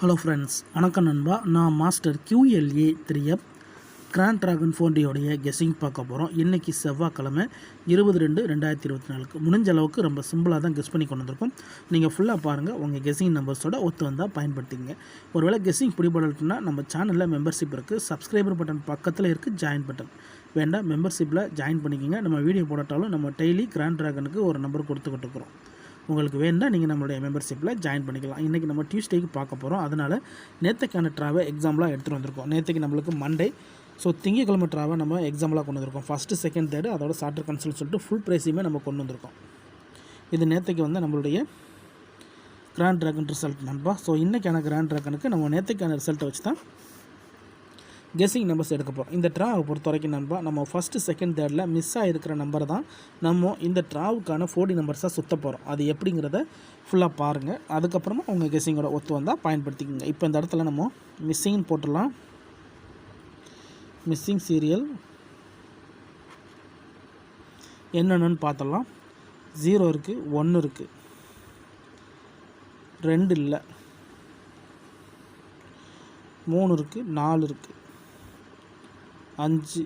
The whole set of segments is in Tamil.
ஹலோ ஃப்ரெண்ட்ஸ், வணக்கம் நண்பா. நான் master QLA 3F grand dragon ஃபோண்டியோடைய கெஸ்ஸிங் பார்க்க போகிறோம். இன்றைக்கி செவ்வாய்க்கிழமை 20/2/2024 முடிஞ்ச அளவுக்கு ரொம்ப சிம்பிளாக தான் கெஸ் பண்ணி கொண்டு வந்திருக்கோம். நீங்கள் ஃபுல்லாக பாருங்கள், உங்கள் கெஸ்ஸிங் நம்பர்ஸோட ஒத்து வந்தால் பயன்படுத்திங்க. ஒருவேளை கெஸ்ஸிங் பிடிபடலைன்னா நம்ம சேனலில் மெம்பர்ஷிப் இருக்குது, சப்ஸ்கிரைபர் பட்டன் பக்கத்தில் இருக்குது, ஜாயின் பட்டன் வேண்டாம், மெம்பர்ஷிப்பில் ஜாயின் பண்ணிக்கோங்க. நம்ம வீடியோ போட்டாலும் நம்ம டெய்லி கிராண்ட் ட்ராகனுக்கு ஒரு நம்பர் கொடுத்துக்கிட்டு இருக்கிறோம். உங்களுக்கு வேண்டாம், நீங்கள் நம்மளுடைய மெம்பர்ஷிப்பில் ஜாயின் பண்ணிக்கலாம். இன்றைக்கி நம்ம டியூஸ்டேக்கு பார்க்க போகிறோம். அதனால் நேற்றுக்கான ட்ராவை எக்ஸாம்பிளாக எடுத்துகிட்டு வந்திருக்கோம். நேற்றுக்கு நம்மளுக்கு மண்டே, ஸோ திங்கக்கிழமை ட்ராவை நம்ம எக்ஸாம்பிளாக கொண்டு வந்திருக்கோம். ஃபஸ்ட்டு, செகண்ட், தேர்டு, அதோட சார்ட்டர் கன்சல்ட் சொல்லிட்டு ஃபுல் ப்ரைஸையுமே நம்ம கொண்டு வந்திருக்கோம். இது நேற்றுக்கு வந்து நம்மளுடைய கிராண்ட் ட்ராகன் ரிசல்ட் நண்பா. ஸோ இன்றைக்கான கிராண்ட் ட்ராகனுக்கு நம்ம நேற்றுக்கான ரிசல்ட்டை வச்சு தான் கெஸ்ஸிங் நம்பர்ஸ் எடுக்க போகிறோம். இந்த ட்ராவை பொறுத்த வரைக்கும் நண்பா, நம்ம ஃபஸ்ட்டு, செகண்ட், தேர்டில் மிஸ் ஆகிருக்கிற நம்பர் தான் நம்ம இந்த ட்ராவுக்கான 40 நம்பர்ஸாக சுற்ற போகிறோம். அது எப்படிங்கிறத ஃபுல்லாக பாருங்கள். அதுக்கப்புறமா உங்கள் கெஸ்ஸிங்கோட ஒத்து வந்தால் பயன்படுத்திக்கோங்க. இப்போ இந்த இடத்துல நம்ம மிஸ்ஸிங்னு போட்டுடலாம். மிஸ்ஸிங் சீரியல் என்னென்னு பார்த்துடலாம். 0 இருக்குது, 1 இருக்குது, 2 இல்லை, 3 இருக்குது, 4 இருக்குது, 5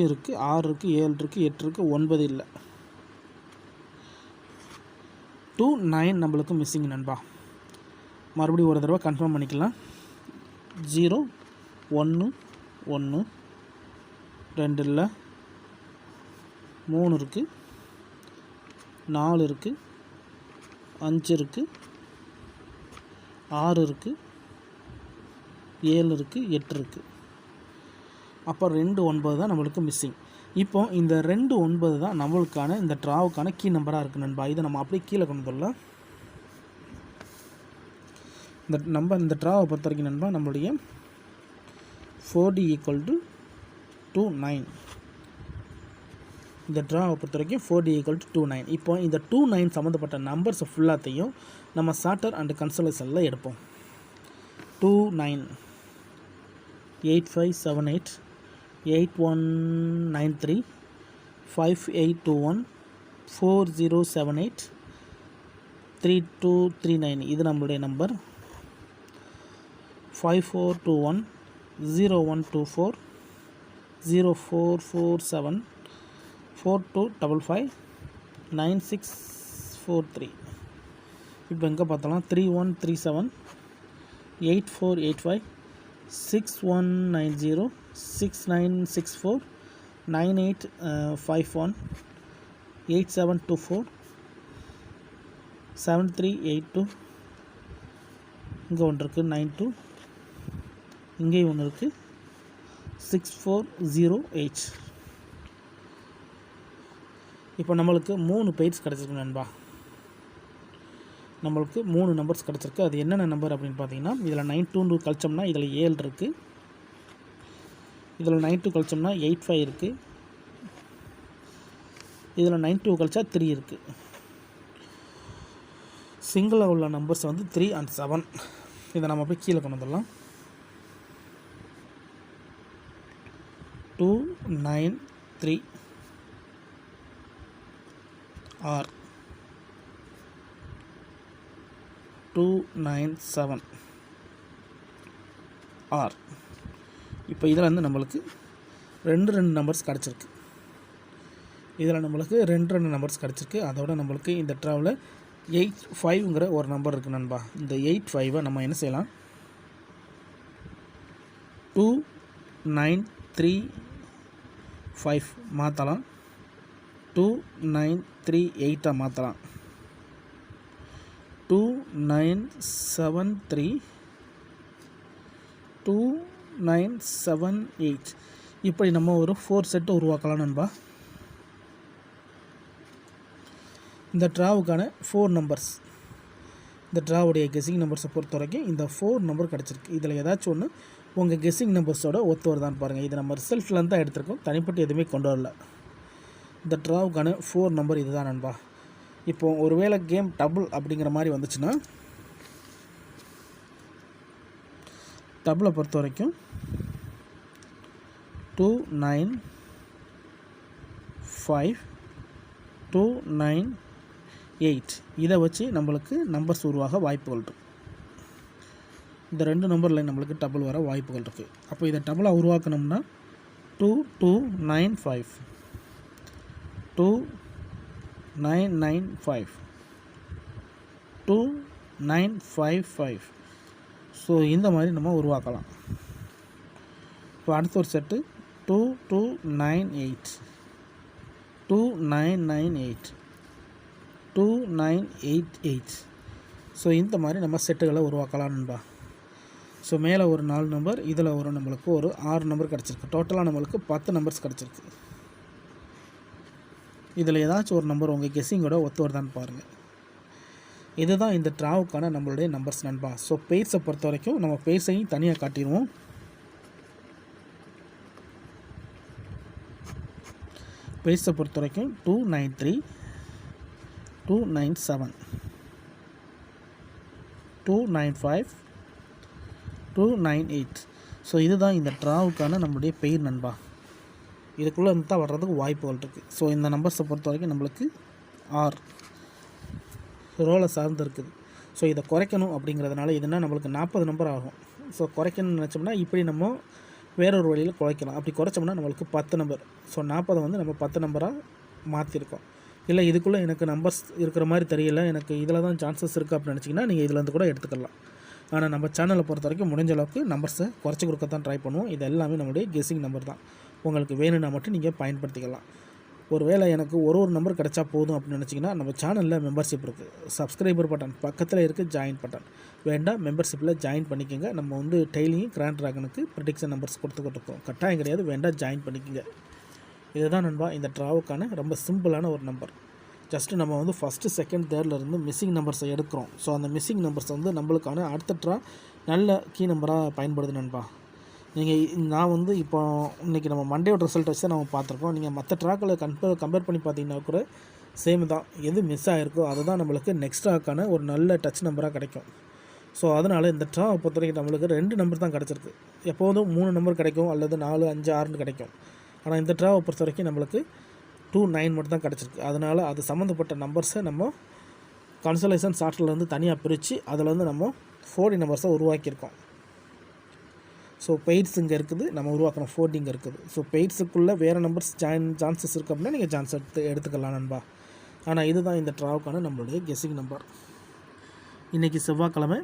இருக்குது, 6 இருக்குது, 7 இருக்குது, 8 இருக்குது, 9 இல்லை, 2, 9 நம்மளுக்கு மிஸ்ஸிங் நண்பா. மறுபடியும் ஒரு தடவை கன்ஃபார்ம் பண்ணிக்கலாம். 0, 1, 1, 2 இல்லை, 3 இருக்குது, 4 இருக்குது, 5 இருக்குது, 6 இருக்குது, 7 இருக்குது, 8 இருக்குது. அப்போ 2, 9 தான் நம்மளுக்கு மிஸ்ஸிங். இப்போ இந்த 2, 9 தான் நம்மளுக்கான இந்த ட்ராவுக்கான கீ நம்பராக இருக்குது நண்பா. இதை நம்ம அப்படியே கீழே கொண்டு வரலாம். இந்த ட்ராவை பொறுத்த வரைக்கும் நண்பா, நம்மளுடைய 4D = 29. இந்த ட்ராவை பொறுத்த வரைக்கும் 4D = 29. இப்போ இந்த 29 சம்மந்தப்பட்ட நம்பர்ஸ் ஃபுல்லாத்தையும் நம்ம சார்ட்டர் அண்ட் கன்சலேஷனில் எடுப்போம். 29 8578 8193 5821 4078 3239. இது நம்மளுடைய நம்பர். 5421 0124 0447 4255 9643. இப்போ எங்கே பார்த்தலாம், 3137 8485 6190 6964 9851 8724 7382. இங்கே ஒன்று இருக்குது 92, இங்கேயும் ஒன்று இருக்குது 6408. இப்போ நம்மளுக்கு 3 பெய்ட்ஸ் கிடச்சிருக்கு நண்பா. நம்மளுக்கு 3 நம்பர்ஸ் கிடச்சிருக்கு. அது என்னென்ன நம்பர் அப்படின்னு பார்த்தீங்கன்னா, இதில் 92 கழிச்சோம்னா இதில் 7 இருக்குது, இதில் 92 கழிச்சோம்னா 85 இருக்குது, இதில் 92 கழிச்சா 3 இருக்குது. சிங்கிளாக உள்ள நம்பர்ஸ் வந்து 3 and 7. இதை நம்ம போய் கீழே கொண்டு வந்துடலாம். 293 R 297 R. இப்போ இதில் வந்து நம்மளுக்கு 2 நம்பர்ஸ் கிடச்சிருக்கு. இதில் நம்மளுக்கு 2 நம்பர்ஸ் கிடச்சிருக்கு. அதோட நம்மளுக்கு இந்த ட்ராவில் 85ங்கிற ஒரு நம்பர் இருக்குது நண்பா. இந்த 85 நம்ம என்ன செய்யலாம், 2935 மாற்றலாம், 2938 மாற்றலாம், 2973 2978. இப்படி நம்ம ஒரு 4 செட்டை உருவாக்கலாம் நண்பா. இந்த ட்ராவுக்கான 4 நம்பர்ஸ், இந்த ட்ராவுடைய கெஸ்ஸிங் நம்பர்ஸை பொறுத்த வரைக்கும் இந்த 4 நம்பர் கிடச்சிருக்கு. இதில் ஏதாச்சும் ஒன்று உங்கள் கெஸ்ஸிங் நம்பர்ஸோட ஒத்து வருதான்னு பாருங்கள். இது நம்ம ரிசல்ட்லேருந்து தான் எடுத்திருக்கோம், தனிப்பட்டு எதுவுமே கொண்டு வரல. இந்த ட்ராவுக்கான 4 நம்பர் இது தான் நண்பா. இப்போது ஒருவேளை கேம் டபுள் அப்படிங்கிற மாதிரி வந்துச்சுன்னா, டபுளை பொறுத்த வரைக்கும் 295 298 இதை வச்சு நம்மளுக்கு நம்பர்ஸ் உருவாக வாய்ப்புகள் இருக்குது. இந்த 2 நம்பரில் நம்மளுக்கு டபுள் வர வாய்ப்புகள் இருக்குது. அப்போ இதை டபுளாக உருவாக்கணும்னா 2295 2995 2955. ஸோ இந்த மாதிரி நம்ம உருவாக்கலாம். இப்போ அடுத்த ஒரு செட்டு 2298 2998 2988. ஸோ இந்த மாதிரி நம்ம செட்டுகளை உருவாக்கலாம் நண்பா. ஸோ மேலே ஒரு 4 நம்பர், இதில் ஒரு நம்மளுக்கு ஒரு 6 நம்பர் கிடச்சிருக்கு. டோட்டலாக நம்மளுக்கு 10 நம்பர்ஸ் கிடச்சிருக்கு. இதில் ஏதாச்சும் ஒரு நம்பர் உங்கள் கெஸ்ஸிங்கோட ஒத்து வருதான்னு பாருங்கள். இதுதான் இந்த ட்ராவுக்கான நம்மளுடைய நம்பர்ஸ் நண்பா. ஸோ பெயர்ஸை பொறுத்த வரைக்கும் நம்ம பெயர்ஸையும் தனியாக காட்டிடுவோம். பெயர்ஸை பொறுத்த வரைக்கும் 293 297 295 298. ஸோ இதுதான் இந்த ட்ராவுக்கான நம்மளுடைய பெயர் நண்பா. இதுக்குள்ளே இருந்து தான் வர்றதுக்கு வாய்ப்புகள் இருக்குது. ஸோ இந்த நம்பர்ஸை பொறுத்த வரைக்கும் நம்மளுக்கு ஆர் ரோலை சார்ந்து இருக்குது. ஸோ இதை குறைக்கணும் அப்படிங்கிறதுனால இதுனா நம்மளுக்கு 40 நம்பர் ஆகும். ஸோ குறைக்கணும்னு நினச்சோம்னா இப்படி நம்ம வேறொரு வழியில் குறைக்கலாம். அப்படி குறைச்சோம்னா நம்மளுக்கு 10 நம்பர். ஸோ 40 வந்து நம்ம 10 நம்பராக மாற்றிருக்கோம். இல்லை இதுக்குள்ளே எனக்கு நம்பர்ஸ் இருக்கிற மாதிரி தெரியல, எனக்கு இதில் தான் சான்சஸ் இருக்குது அப்படின்னு நினச்சிங்கன்னா நீங்கள் இதிலேருந்து கூட எடுத்துக்கலாம். ஆனால் நம்ம சேனலை பொறுத்த வரைக்கும் முடிஞ்ச அளவுக்கு நம்பர்ஸை குறைச்சி கொடுக்க தான் ட்ரை பண்ணுவோம். இது எல்லாமே நம்மளுடைய கெஸ்ஸிங் நம்பர் தான். உங்களுக்கு வேணும்னா மட்டும் நீங்கள் பயன்படுத்திக்கலாம். ஒருவேளை எனக்கு ஒரு நம்பர் கிடச்சா போதும் அப்படின்னு நினச்சிங்கன்னா நம்ம சேனலில் மெம்பர்ஷிப் இருக்குது. சப்ஸ்கிரைபர் பட்டன் பக்கத்தில் இருக்குது, ஜாயின் பட்டன் வேண்டாம், மெம்பர்ஷிப்பில் ஜாயின் பண்ணிக்கோங்க. நம்ம வந்து டெய்லியும் கிராண்ட் ட்ராகனுக்கு ப்ரெடிக்ஷன் நம்பர்ஸ் கொடுத்துக்கிட்டு இருக்கோம். கட்டாயம் கிடையாது, வேண்டாம் ஜாயின் பண்ணிக்கோங்க. இதுதான் நண்பா இந்த ட்ராவுக்கான ரொம்ப சிம்பிளான ஒரு நம்பர். ஜஸ்ட்டு நம்ம வந்து ஃபஸ்ட்டு செகண்ட் தேர்ட்லேருந்து மிஸ்ஸிங் நம்பர்ஸை எடுக்கிறோம். ஸோ அந்த மிஸ்ஸிங் நம்பர்ஸ் வந்து நம்மளுக்கான அடுத்த ட்ரா நல்ல கீ நம்பராக பயன்படுது நண்பா. நான் வந்து இப்போ இன்றைக்கி நம்ம மண்டேயோட ரிசல்ட் வச்சு நம்ம பார்த்துருக்கோம். நீங்கள் மற்ற ட்ராக்களை கம்பேர் பண்ணி பார்த்தீங்கன்னா கூட சேம் தான். எது மிஸ் ஆகிருக்கோ அதுதான் நம்மளுக்கு நெக்ஸ்ட் ட்ராக்கான ஒரு நல்ல டச் நம்பராக கிடைக்கும். ஸோ அதனால் இந்த ட்ராவை பொறுத்த வரைக்கும் நம்மளுக்கு 2 நம்பர் தான் கிடச்சிருக்கு. எப்போதும் 3 நம்பர் கிடைக்கும், அல்லது 4 5 6 கிடைக்கும். ஆனால் இந்த ட்ராவை பொறுத்த வரைக்கும் நம்மளுக்கு 29 மட்டும் தான் கிடச்சிருக்கு. அதனால் அது சம்மந்தப்பட்ட நம்பர்ஸை நம்ம கன்சலேஷன் சாஃப்ட்வேர்லேருந்து தனியாக பிரித்து அதில் வந்து நம்ம 40 நம்பர்ஸை உருவாக்கியிருக்கோம். ஸோ பெய்ட்ஸ் இங்கே இருக்குது, நம்ம உருவாக்கின 40 இங்கே இருக்குது. ஸோ பெய்ட்ஸுக்குள்ளே வேறு நம்பர்ஸ் சான்சஸ் இருக்குது அப்படின்னா நீங்கள் சான்ஸ் எடுத்துக்கலாம் நண்பா. ஆனால் இதுதான் இந்த ட்ராவுக்கான நம்மளுடைய கெஸ்ஸிங் நம்பர். இன்றைக்கி செவ்வாய்க்கிழமை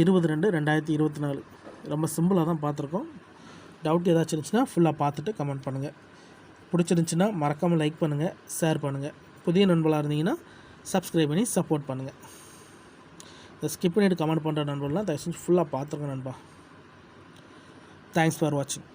20/2/2024. ரொம்ப சிம்பிளாக தான் பார்த்துருக்கோம். டவுட் ஏதாச்சும் இருந்துச்சுன்னா ஃபுல்லாக பார்த்துட்டு கமெண்ட் பண்ணுங்கள். பிடிச்சிருந்துச்சின்னா மறக்காமல் லைக் பண்ணுங்கள், ஷேர் பண்ணுங்கள். புதிய நண்பர்களாக இருந்தீங்கன்னா சப்ஸ்கிரைப் பண்ணி சப்போர்ட் பண்ணுங்கள். இதை ஸ்கிப் பண்ணிவிட்டு கமெண்ட் பண்ணுற நண்பர்கள்லாம் தயவு செஞ்சு ஃபுல்லாக பார்த்துருங்க நண்பா. தேங்க்ஸ் ஃபார் வாட்சிங்.